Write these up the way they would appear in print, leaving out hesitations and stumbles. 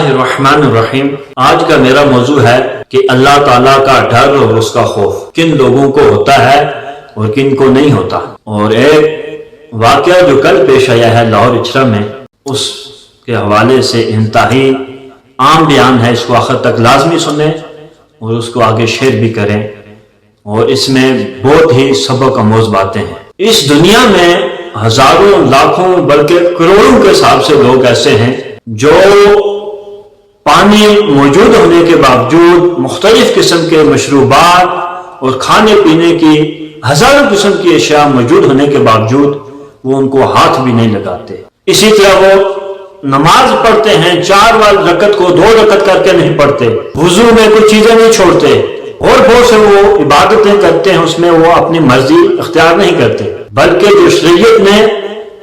اللہ الرحمن الرحیم۔ آج کا میرا موضوع ہے کہ اللہ تعالیٰ کا ڈر اور اس کا خوف کن لوگوں کو ہوتا ہے اور کن کو نہیں ہوتا۔ اور ایک واقعہ جو کل پیش آیا ہے لاہور اچرا میں، اس کے حوالے سے انتہائی عام بیان ہے، اس کو آخر تک لازمی سنیں اور اس کو آگے شیئر بھی کریں، اور اس میں بہت ہی سبق آموز باتیں ہیں۔ اس دنیا میں ہزاروں لاکھوں بلکہ کروڑوں کے حساب سے لوگ ایسے ہیں جو پانی موجود ہونے کے باوجود، مختلف قسم کے مشروبات اور کھانے پینے کی ہزاروں قسم کی اشیاء موجود ہونے کے باوجود وہ ان کو ہاتھ بھی نہیں لگاتے۔ اسی طرح وہ نماز پڑھتے ہیں، 4 رکعت کو 2 رکعت کر کے نہیں پڑھتے، وضو میں کچھ چیزیں نہیں چھوڑتے، اور بہت سے وہ عبادتیں کرتے ہیں، اس میں وہ اپنی مرضی اختیار نہیں کرتے، بلکہ جو شریعت نے،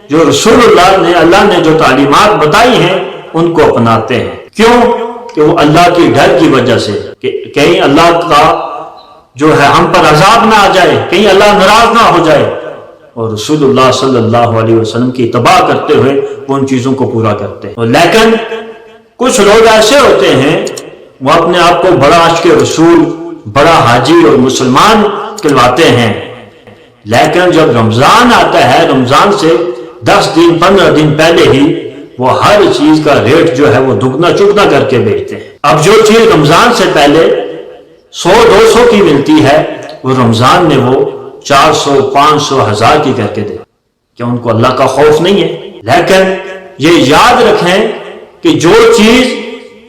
جو رسول اللہ نے، اللہ نے جو تعلیمات بتائی ہیں ان کو اپناتے ہیں۔ کیوں؟ کہ وہ اللہ کی ڈر کی وجہ سے، کہ کہیں اللہ کا جو ہے ہم پر عذاب نہ آ جائے، کہیں اللہ ناراض نہ ہو جائے، اور رسول اللہ صلی اللہ علیہ وسلم کی اتباع کرتے ہوئے وہ ان چیزوں کو پورا کرتے ہیں۔ لیکن کچھ لوگ ایسے ہوتے ہیں وہ اپنے آپ کو بڑا عاشق رسول، بڑا حاجی اور مسلمان کہلواتے ہیں، لیکن جب رمضان آتا ہے، رمضان سے 10 دن 15 دن پہلے ہی وہ ہر چیز کا ریٹ جو ہے وہ دگنا چگنا کر کے بیچتے ہیں۔ اب جو چیز رمضان سے پہلے 100-200 کی ملتی ہے، وہ رمضان میں وہ 400-500-1000 کی کر کے دے۔ کیا ان کو اللہ کا خوف نہیں ہے؟ لیکن یہ یاد رکھیں کہ جو چیز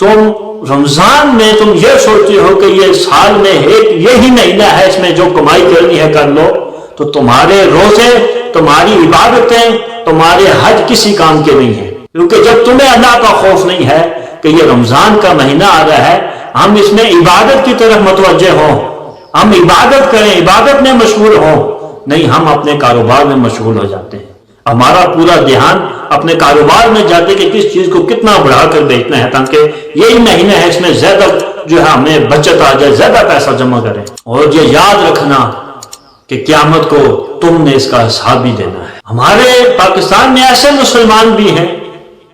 تم رمضان میں تم یہ سوچتے ہو کہ یہ سال میں ایک یہی مہینہ ہے، اس میں جو کمائی کرنی ہے کر لو، تو تمہارے روزے، تمہاری عبادتیں، تمہارے حج کسی کام کے نہیں ہیں، کیونکہ جب تمہیں اللہ کا خوف نہیں ہے کہ یہ رمضان کا مہینہ آ رہا ہے، ہم اس میں عبادت کی طرف متوجہ ہوں، ہم عبادت کریں، عبادت میں مشغول ہوں، نہیں ہم اپنے کاروبار میں مشغول ہو جاتے ہیں۔ ہمارا پورا دھیان اپنے کاروبار میں جاتے کہ کس چیز کو کتنا بڑھا کر بیچنا ہے تاکہ یہی مہینہ ہے، اس میں زیادہ جو ہے ہمیں بچت آ جائے، زیادہ پیسہ جمع کریں۔ اور یہ یاد رکھنا کہ قیامت کو تم نے اس کا حساب بھی دینا ہے۔ ہمارے پاکستان میں ایسے مسلمان بھی ہیں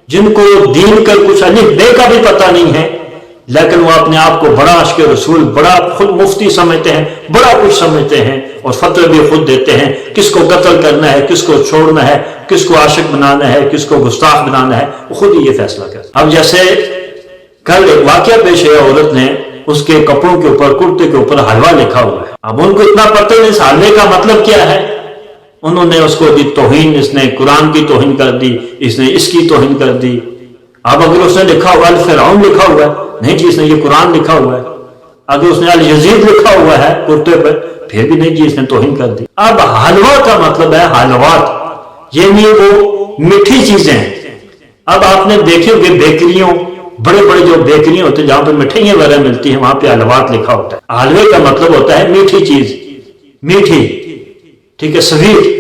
جن کو دین کا کچھ الف بے کا بھی پتہ نہیں ہے، لیکن وہ اپنے آپ کو بڑا عاشق رسول، بڑا خود مفتی سمجھتے ہیں، بڑا کچھ سمجھتے ہیں، اور فتوے بھی خود دیتے ہیں کس کو قتل کرنا ہے، کس کو چھوڑنا ہے، کس کو عاشق بنانا ہے، کس کو گستاخ بنانا ہے، وہ خود ہی یہ فیصلہ کرتے ہیں۔ اب جیسے کل ایک واقعہ پیش ہے، عورت نے اس کے کپڑوں کے اوپر، کرتے کے اوپر حلوہ لکھا ہوا ہے۔ اب ان کو اتنا پتہ نہیں اس حلوے کا مطلب کیا ہے، انہوں نے اس کو دی توہین، اس نے قرآن کی توہین کر دی، اس نے اس کی توہین کر دی۔ اب اگر اس نے لکھا ہوا الفرعون لکھا ہوا ہے، نہیں جی اس نے یہ قرآن لکھا ہوا ہے۔ اگر اس نے الیزید لکھا ہوا ہے کرتے پر، پھر بھی نہیں جی اس نے توہین کر دی۔ اب حلوہ کا مطلب ہے حلوات، یعنی وہ میٹھی چیزیں۔ اب آپ نے دیکھے ہوگے بیکریوں، بڑے بڑے جو بیکریاں ہوتے ہیں جہاں پر مٹھائیاں وغیرہ ملتی ہیں، وہاں پہ حلوات لکھا ہوتا ہے۔ حلوے کا مطلب ہوتا ہے میٹھی چیز، میٹھی، ٹھیک ہے، سویٹ۔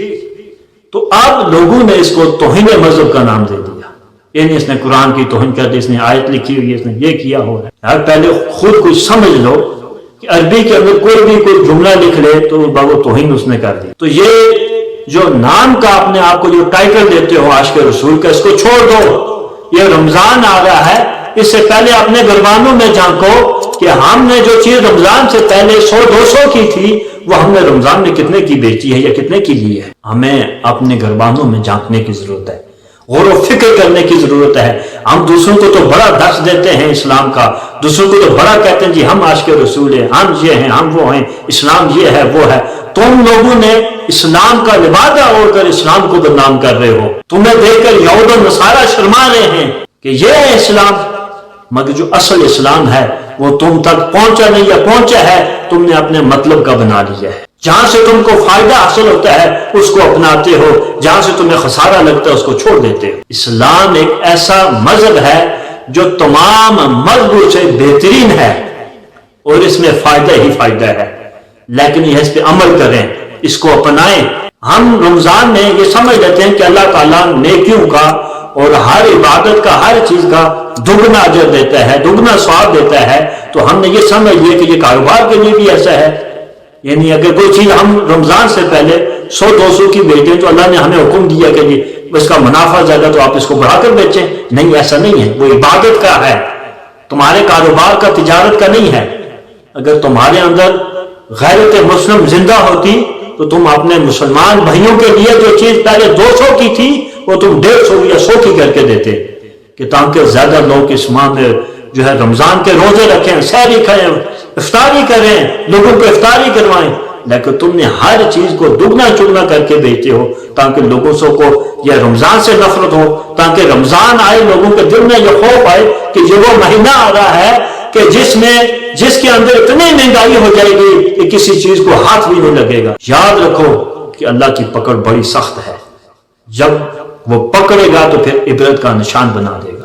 تو اب لوگوں نے اس کو توہین مذہب کا نام دے دیا، یعنی اس نے قرآن کی توہین کر دی، اس نے آیت لکھی ہوئی ہے، اس نے یہ کیا ہوا ہے۔ یار پہلے خود کچھ سمجھ لو کہ عربی کے اندر کوئی بھی کوئی جملہ لکھ لے تو وہ توہین اس نے کر دی۔ تو یہ جو نام کا اپنے آپ کو جو ٹائٹل دیتے ہو عاشق رسول کا، اس کو چھوڑ دو۔ یہ رمضان آ رہا ہے، اس سے پہلے اپنے گھروانوں میں جھانکو کہ ہم نے جو چیز رمضان سے پہلے 100-200 کی تھی، وہ ہم نے رمضان میں کتنے کی بیچی ہے یا کتنے کی لی ہے۔ ہمیں اپنے گھروانوں میں جھانکنے کی ضرورت ہے، غور و فکر کرنے کی ضرورت ہے۔ ہم دوسروں کو تو بڑا درس دیتے ہیں اسلام کا، دوسروں کو تو بڑا کہتے ہیں جی ہم عاشق رسول ہیں، ہم یہ ہیں، ہم وہ ہیں، اسلام یہ ہے وہ ہے۔ تم لوگوں نے اسلام کا لبادہ اوڑھ کر اسلام کو بدنام کر رہے ہو۔ تمہیں دیکھ کر یہود و نصارہ شرما رہے ہیں کہ یہ ہے اسلام، مگر جو اصل اسلام ہے وہ تم تک پہنچا نہیں، یا پہنچا ہے تم نے اپنے مطلب کا بنا لیا ہے۔ جہاں سے تم کو فائدہ حاصل ہوتا ہے اس کو اپناتے ہو، جہاں سے تمہیں خسارہ لگتا ہے اس کو چھوڑ دیتے ہو۔ اسلام ایک ایسا مذہب ہے جو تمام مذہبوں سے بہترین ہے، اور اس میں فائدہ ہی فائدہ ہے، لیکن یہ اس پہ عمل کریں، اس کو اپنائیں۔ ہم رمضان میں یہ سمجھ لیتے ہیں کہ اللہ تعالیٰ نیکیوں کا اور ہر عبادت کا، ہر چیز کا دگنا اجر دیتا ہے، دگنا ثواب دیتا ہے، تو ہم نے یہ سمجھ لیا کہ یہ کاروبار کے لیے بھی ایسا ہے، یعنی اگر کوئی چیز ہم رمضان سے پہلے 100-200 کی بیچیں تو اللہ نے ہمیں حکم دیا کہ جی اس کا منافع زیادہ تو آپ اس کو بڑھا کر بیچیں، نہیں ایسا نہیں ہے، وہ عبادت کا ہے، تمہارے کاروبار کا، تجارت کا نہیں ہے. اگر تمہارے اندر غیرت مسلم زندہ ہوتی تو تم اپنے مسلمان بھائیوں کے لیے جو چیز پہلے 200 کی تھی وہ تم 150 یا 100 کی کر کے دیتے، کہ تاکہ زیادہ لوگ اس ماہ میں جو ہے رمضان کے روزے رکھیں، سحری کھائیں، افطاری کریں، لوگوں کو افطاری کروائیں. لیکن تم نے ہر چیز کو دگنا چگنا کر کے بیچتے ہو تاکہ لوگوں کو یہ رمضان سے نفرت ہو، تاکہ رمضان آئے لوگوں کے دل میں یہ خوف آئے کہ یہ وہ مہینہ آ رہا ہے کہ جس کے اندر اتنی مہنگائی ہو جائے گی کہ کسی چیز کو ہاتھ بھی نہیں لگے گا. یاد رکھو کہ اللہ کی پکڑ بڑی سخت ہے، جب وہ پکڑے گا تو پھر عبرت کا نشان بنا دے گا.